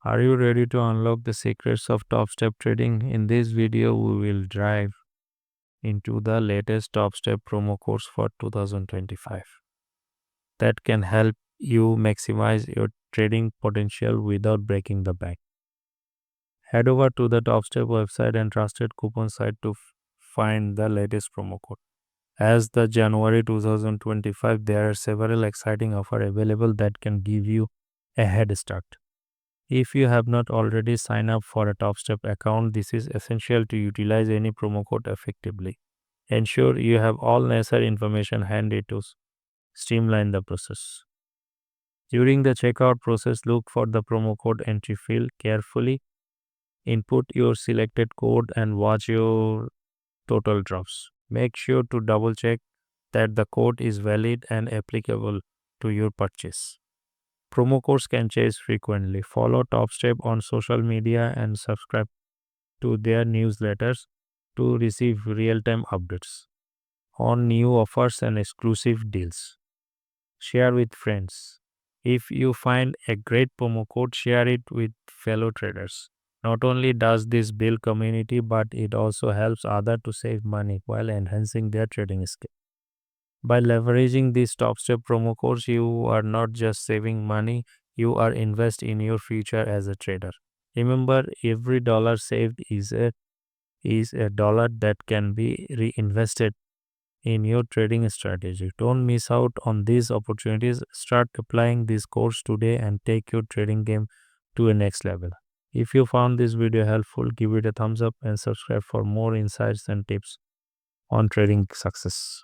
Are you ready to unlock the secrets of top step trading? In this video, we will dive into the latest top step promo codes for 2025 that can help you maximize your trading potential without breaking the bank. Head over to the TopStep website and trusted coupon site to find the latest promo code. As the January 2025, there are several exciting offers available that can give you a head start. If you have not already signed up for a TopStep account, this is essential to utilize any promo code effectively. Ensure you have all necessary information handy to streamline the process. During the checkout process, look for the promo code entry field carefully. Input your selected code and watch your total drops. Make sure to double check that the code is valid and applicable to your purchase. Promo codes can change frequently. Follow TopStep on social media and subscribe to their newsletters to receive real-time updates on new offers and exclusive deals. Share with friends. If you find a great promo code, share it with fellow traders. Not only does this build community, but it also helps others to save money while enhancing their trading skill. By leveraging these top step promo codes, you are not just saving money, you are investing in your future as a trader. Remember, every dollar saved is a dollar that can be reinvested in your trading strategy. Don't miss out on these opportunities. Start applying these codes today and take your trading game to a next level. If you found this video helpful, give it a thumbs up and subscribe for more insights and tips on trading success.